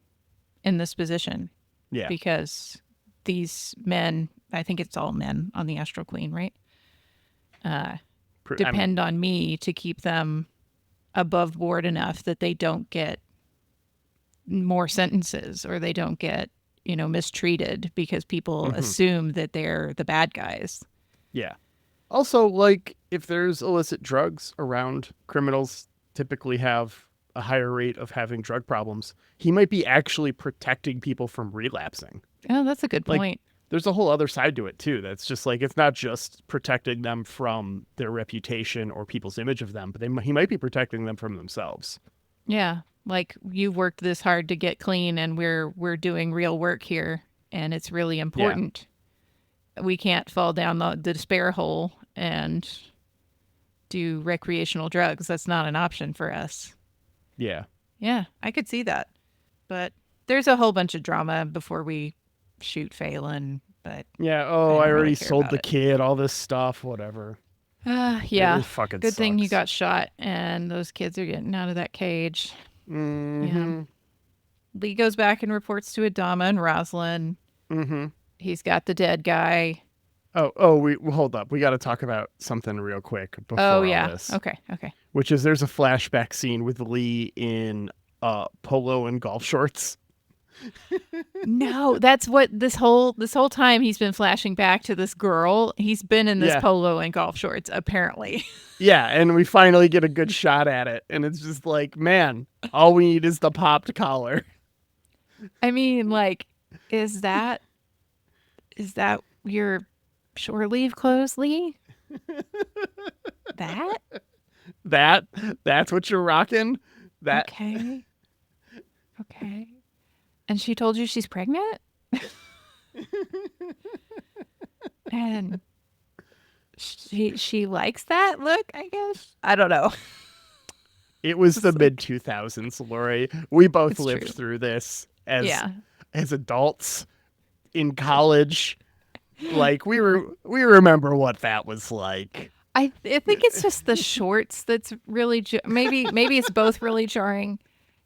in this position Yeah. because these men, I think it's all men on the Astral Queen, right? Depend on me to keep them above board enough that they don't get more sentences, or they don't get, mistreated because people assume that they're the bad guys. Yeah. Also, like, if there's illicit drugs around, criminals typically have a higher rate of having drug problems. He might be actually protecting people from relapsing. Oh, that's a good Like, point. There's a whole other side to it, too. That's just like, it's not just protecting them from their reputation or people's image of them, but he might be protecting them from themselves. Yeah. Like, you've worked this hard to get clean, and we're doing real work here, and it's really important. We can't fall down the despair hole and do recreational drugs. That's not an option for us. Yeah. Yeah, I could see that. But there's a whole bunch of drama before we shoot Phelan. But Yeah. I Oh, don't I really already care sold about the it. kid, all this stuff, whatever. yeah. It fucking Good thing you sucks. got shot, and those kids are getting out of that cage. Mm-hmm. Lee goes back and reports to Adama and Rosalind. Mm-hmm. He's got the dead guy. We hold up. We got to talk about something real quick before all this. Okay. Which is there's a flashback scene with Lee in polo and golf shorts. No, that's what this whole time he's been flashing back to this girl. He's been in this Yeah. polo and golf shorts, apparently. Yeah, and we finally get a good shot at it, and it's just like, man, all we need is the popped collar. I mean, like, is that your shore leave clothes, Lee? That? That's what you're rocking. That Okay. And she told you she's pregnant? And she likes that look, I guess. I don't know. it was the mid 2000s, Lori. We both It's lived true. through this as Yeah. adults in college. Like we remember what that was like. I think it's just the shorts that's really maybe it's both really jarring,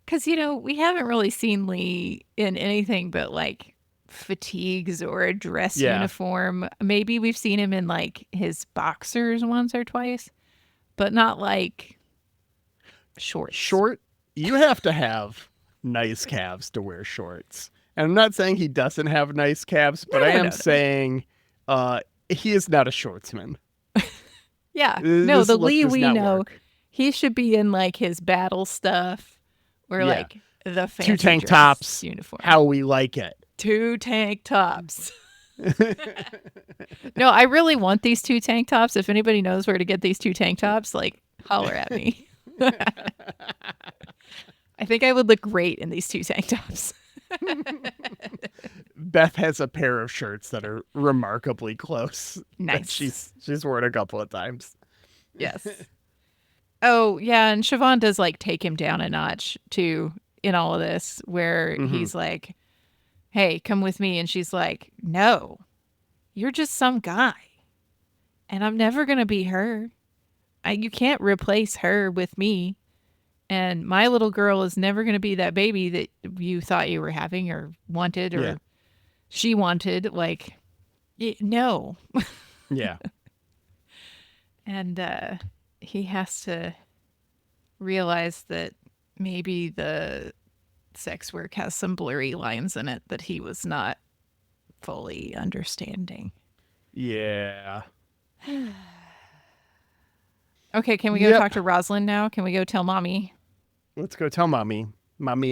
because we haven't really seen Lee in anything but like fatigues or a dress Yeah. uniform. Maybe we've seen him in like his boxers once or twice, but not like shorts. Short, you have to have nice calves to wear shorts. And I'm not saying he doesn't have nice calves, but I am No. saying he is not a shortsman. Yeah. No, This the look Lee does we not know, work. he should be in like his battle stuff, or Yeah. like the fancy Two tank dress tops, uniform. how we like it. 2 tank tops. No, I really want these 2 tank tops. If anybody knows where to get these 2 tank tops, like, holler at me. I think I would look great in these 2 tank tops. Beth has a pair of shirts that are remarkably close. that Nice. she's worn a couple of times. Yes. Oh, yeah, and Siobhan does like take him down a notch too in all of this, where he's like, "Hey, come with me," and she's like, "No, you're just some guy, and I'm never gonna be her. You can't replace her with me, and my little girl is never gonna be that baby that you thought you were having or wanted or Yeah. she wanted. Like, no." Yeah. And he has to realize that maybe the sex work has some blurry lines in it that he was not fully understanding. Yeah. Okay, can we go Yep. talk to Rosalind now? Can we go tell Mommy? Let's go tell Mommy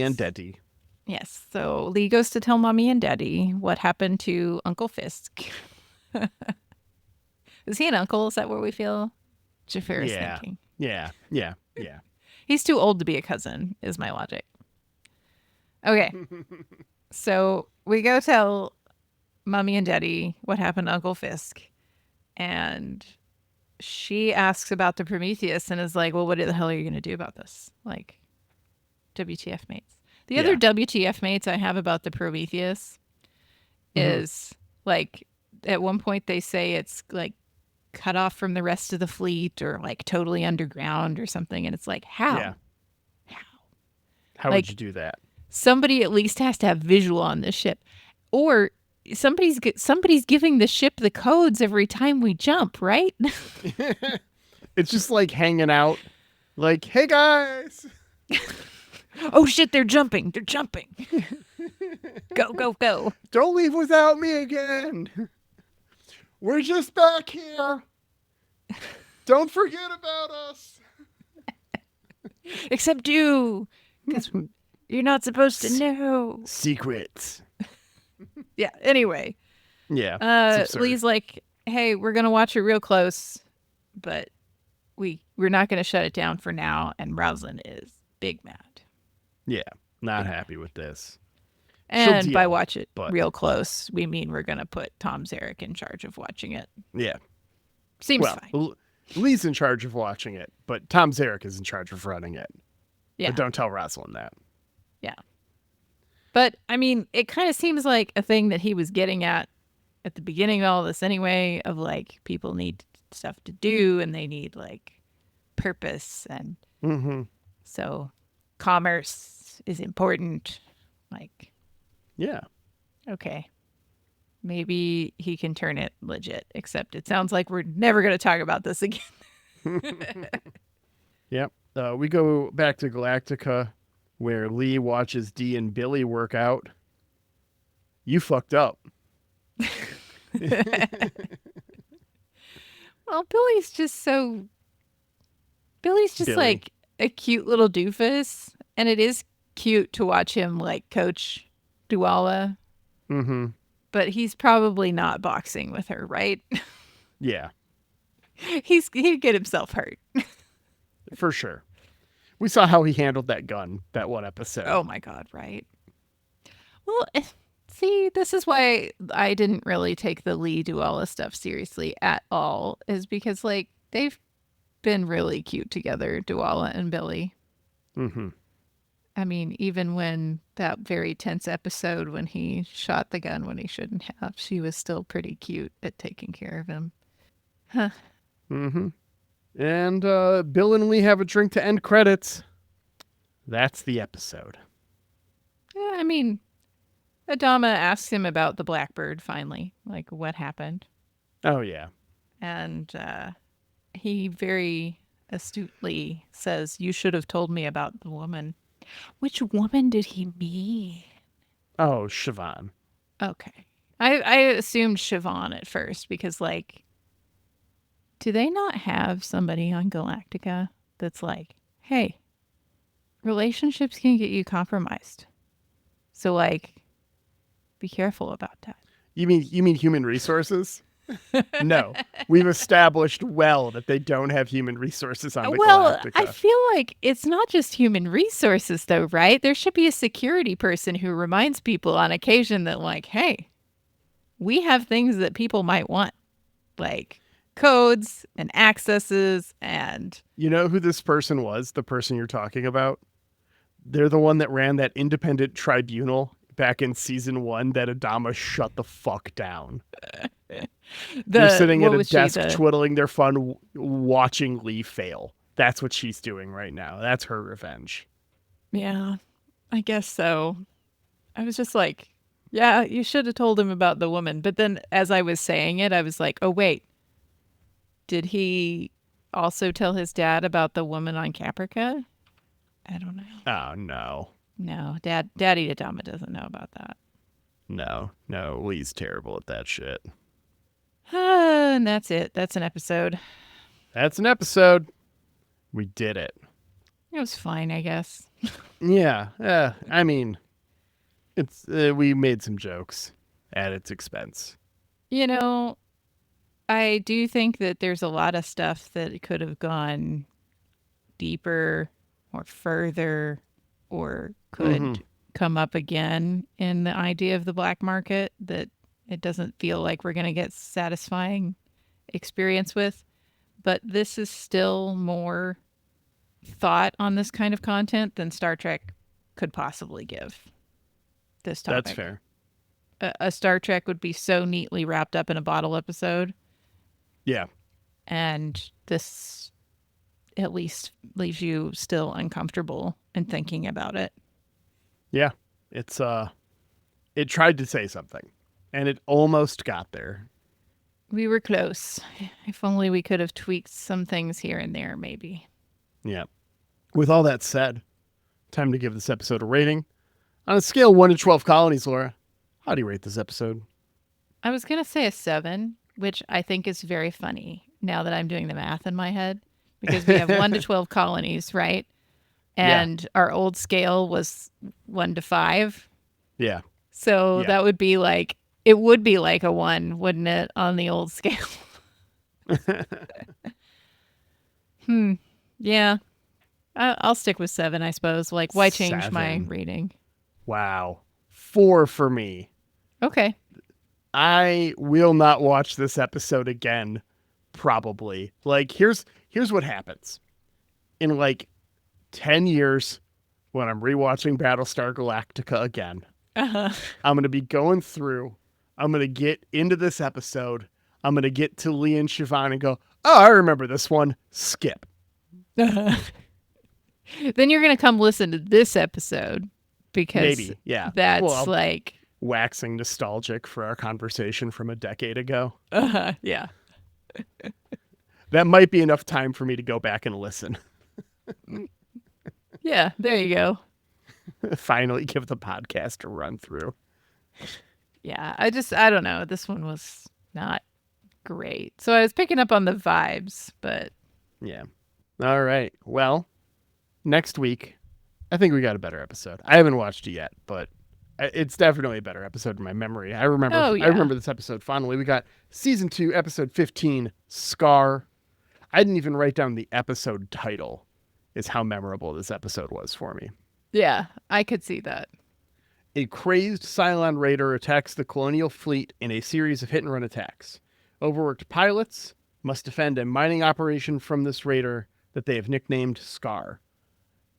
and Daddy. Yes. So Lee goes to tell Mommy and Daddy what happened to Uncle Fisk. Is he an uncle? Is that what we feel? Xhafer is Yeah. thinking. Yeah. He's too old to be a cousin, is my logic. Okay. So we go tell Mommy and Daddy what happened to Uncle Fisk. And she asks about the Prometheus and is like, well, what the hell are you going to do about this? Like, WTF mates. The other WTF mates I have about the Prometheus is like, at one point they say it's like cut off from the rest of the fleet or like totally underground or something. And it's like, how? Yeah. How Like- would you do that? Somebody at least has to have visual on this ship, or somebody's giving the ship the codes every time we jump, right? It's just like hanging out. Like, hey guys. Oh shit, they're jumping. Go, go, go. Don't leave without me again. We're just back here. Don't forget about us. Except you, because you're not supposed to know. Secrets. Yeah, anyway. Yeah. it's absurd. Lee's like, hey, we're going to watch it real close, but we're not going to shut it down for now. And Rosalind is big mad. Yeah. Not happy with this. And by deal, watch it but- real close, we mean we're going to put Tom Zarek in charge of watching it. Yeah. Seems Well, fine. Lee's in charge of watching it, but Tom Zarek is in charge of running it. Yeah. But don't tell Rosalind that. Yeah. But, I mean, it kind of seems like a thing that he was getting at the beginning of all this anyway, of like, people need stuff to do and they need like purpose. And Mm-hmm. so commerce is important. Like, Yeah. okay, maybe he can turn it legit, except it sounds like we're never going to talk about this again. Yep. We go back to Galactica, where Lee watches Dee and Billy work out. You fucked up. Well, Billy's just Billy. like a cute little doofus, and it is cute to watch him like coach Duala, Mm-hmm. but he's probably not boxing with her, right? Yeah, He'd get himself hurt. for sure. We saw how he handled that gun that one episode. Oh my God, right? Well, see, this is why I didn't really take the Lee Duala stuff seriously at all, is because like they've been really cute together, Duala and Billy. Mm-hmm. I mean, even when that very tense episode when he shot the gun when he shouldn't have, she was still pretty cute at taking care of him. Huh. Mm-hmm. And Bill and Lee have a drink to end credits. That's the episode. Yeah, I mean, Adama asks him about the Blackbird finally, like what happened. Oh, yeah. And he very astutely says, you should have told me about the woman. Which woman did he mean? Oh, Siobhan. Okay. I assumed Siobhan at first because, like, do they not have somebody on Galactica that's like, hey, relationships can get you compromised. So, like, be careful about that. You mean human resources? No, we've established well that they don't have human resources on the Well, Galactica. I feel like it's not just human resources, though, right? There should be a security person who reminds people on occasion that, like, hey, we have things that people might want, like codes and accesses and. You know who this person was, the person you're talking about? They're the one that ran that independent tribunal back in season 1 that Adama shut the fuck down. They're sitting at a desk twiddling their fun watching Lee fail. That's what she's doing right now. That's her revenge. Yeah, I guess so. I was just like, yeah, you should have told him about the woman. But then as I was saying it, I was like, oh, wait. Did he also tell his dad about the woman on Caprica? I don't know. Oh, no. No, Daddy Adama doesn't know about that. No, Lee's terrible at that shit. And that's it. That's an episode. That's an episode. We did it. It was fine, I guess. Yeah. I mean, it's we made some jokes at its expense. You know, I do think that there's a lot of stuff that could have gone deeper or further or could come up again in the idea of the black market that it doesn't feel like we're going to get satisfying experience with. But this is still more thought on this kind of content than Star Trek could possibly give this topic. That's fair. A Star Trek would be so neatly wrapped up in a bottle episode. Yeah. And this at least leaves you still uncomfortable and thinking about it. Yeah. It's it tried to say something and it almost got there. We were close. If only we could have tweaked some things here and there, maybe. Yeah. With all that said, time to give this episode a rating. On a scale of 1 to 12 colonies, Laura, how do you rate this episode? I was going to say a 7, which I think is very funny now that I'm doing the math in my head, because we have 1 to 12 colonies, right? And our old scale was 1 to 5. Yeah. So that would be like, it would be like a 1, wouldn't it, on the old scale? Yeah. I'll stick with 7, I suppose. Like, why change my 7. rating? Wow. 4 for me. Okay. I will not watch this episode again, probably. Like, here's what happens. In like 10 years, when I'm rewatching Battlestar Galactica again, I'm going to be going through, I'm going to get into this episode, I'm going to get to Lee and Siobhan and go, oh, I remember this one, skip. Then you're going to come listen to this episode because Maybe, yeah. That's well, like waxing nostalgic for our conversation from a decade ago. Yeah. That might be enough time for me to go back and listen. Yeah, there you go. Finally give the podcast a run through. Yeah, I don't know. This one was not great. So I was picking up on the vibes, but Yeah. All right. Well, next week, I think we got a better episode. I haven't watched it yet, but it's definitely a better episode in my memory. I remember I remember this episode fondly. We got season 2, episode 15, Scar. I didn't even write down the episode title, is how memorable this episode was for me. yeah, I could see that. A crazed Cylon raider attacks the Colonial fleet in a series of hit-and-run attacks. Overworked pilots must defend a mining operation from this raider that they have nicknamed Scar.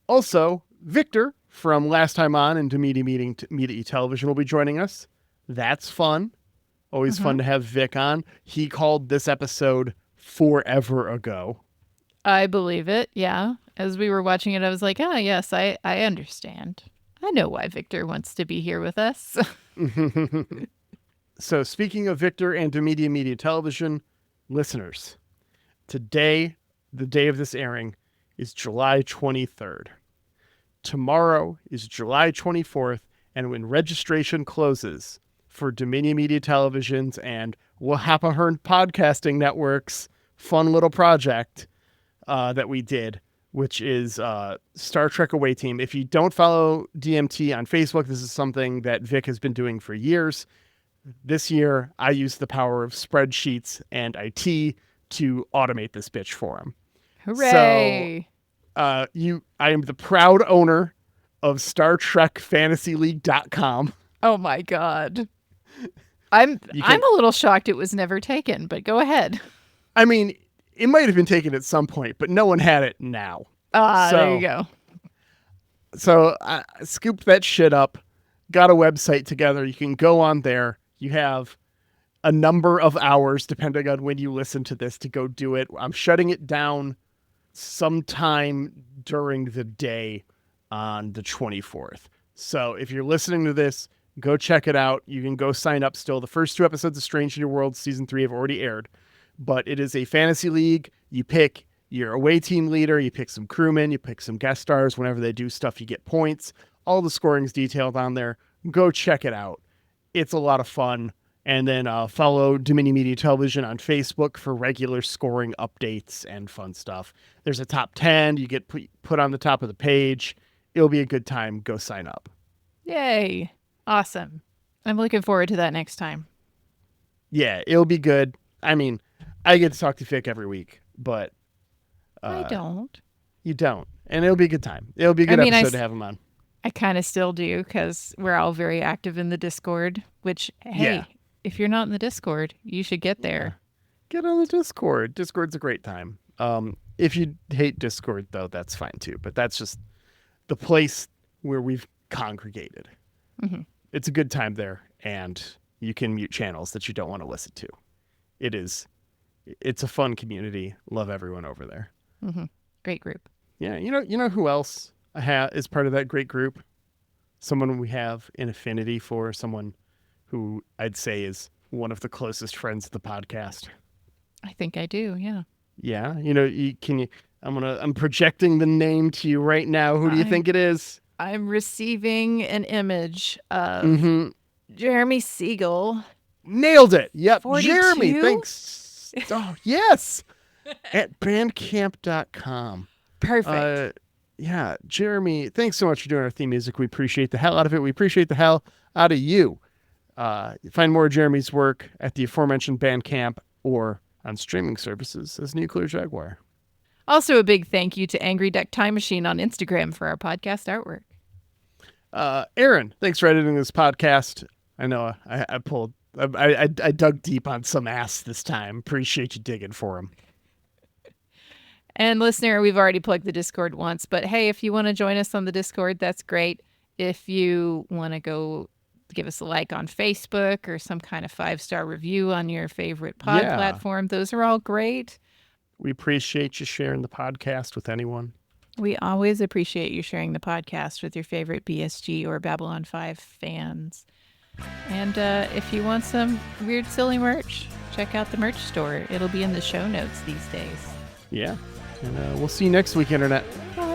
Also, Victor from last time on into Media Television will be joining us. That's fun. Always fun to have Vic on. He called this episode forever ago. I believe it, yeah. As we were watching it, I was like, oh, yes, I understand. I know why Victor wants to be here with us. So speaking of Victor and to Media Television, listeners, today, the day of this airing, is July 23rd. Tomorrow is July 24th, and when registration closes for Dominion Media Television's and Wahapahern Podcasting Network's fun little project that we did, which is Star Trek Away Team. If you don't follow DMT on Facebook, this is something that Vic has been doing for years. this year I used the power of spreadsheets and IT to automate this bitch for him. Hooray! I am the proud owner of StarTrekFantasyLeague.com. Oh my god. I'm a little shocked it was never taken, but go ahead. I mean, it might have been taken at some point, but no one had it now. There you go. So I scooped that shit up, got a website together. You can go on there. You have a number of hours, depending on when you listen to this, to go do it. I'm shutting it down sometime during the day on the 24th. So if you're listening to this, go check it out. You can go sign up still. The first 2 episodes of Strange New Worlds Season 3 have already aired. But it is a fantasy league. You pick your away team leader. You pick some crewmen. You pick some guest stars. Whenever they do stuff, you get points. All the scoring's detailed on there. Go check it out. It's a lot of fun. And then follow Dominion Media Television on Facebook for regular scoring updates and fun stuff. There's a top 10. You get put on the top of the page. It'll be a good time. Go sign up. Yay. Awesome. I'm looking forward to that next time. Yeah, it'll be good. I mean, I get to talk to Fick every week, but... I don't. You don't. And it'll be a good time. It'll be a good episode to have him on. I kind of still do, because we're all very active in the Discord, which, hey, if you're not in the Discord, you should get there. Get on the Discord. Discord's a great time. If you hate Discord, though, that's fine, too. But that's just the place where we've congregated. Mm-hmm. It's a good time there, and you can mute channels that you don't want to listen to. It's a fun community. Love everyone over there. Mm-hmm. Great group. Yeah, you know who else is part of that great group? Someone we have an affinity for, someone who I'd say is one of the closest friends of the podcast. I think I do, yeah. Yeah, I'm projecting the name to you right now. Who do you think it is? I'm receiving an image of Jeremy Siegel. Nailed it. Yep. 42? Jeremy, thanks. Oh, yes. At bandcamp.com. Perfect. Yeah, Jeremy, thanks so much for doing our theme music. We appreciate the hell out of it. We appreciate the hell out of you. Find more of Jeremy's work at the aforementioned Bandcamp or on streaming services as Nuclear Jaguar. Also, a big thank you to Angry Duck Time Machine on Instagram for our podcast artwork. Aaron, thanks for editing this podcast. I know I dug deep on some ass this time. Appreciate you digging for him. And listener, we've already plugged the Discord once, but hey, if you want to join us on the Discord, that's great. If you want to go give us a like on Facebook or some kind of 5-star review on your favorite pod platform, those are all great. We appreciate you sharing the podcast with anyone. We always appreciate you sharing the podcast with your favorite BSG or Babylon 5 fans. And if you want some weird, silly merch, check out the merch store. It'll be in the show notes these days. Yeah. And we'll see you next week, Internet. Bye.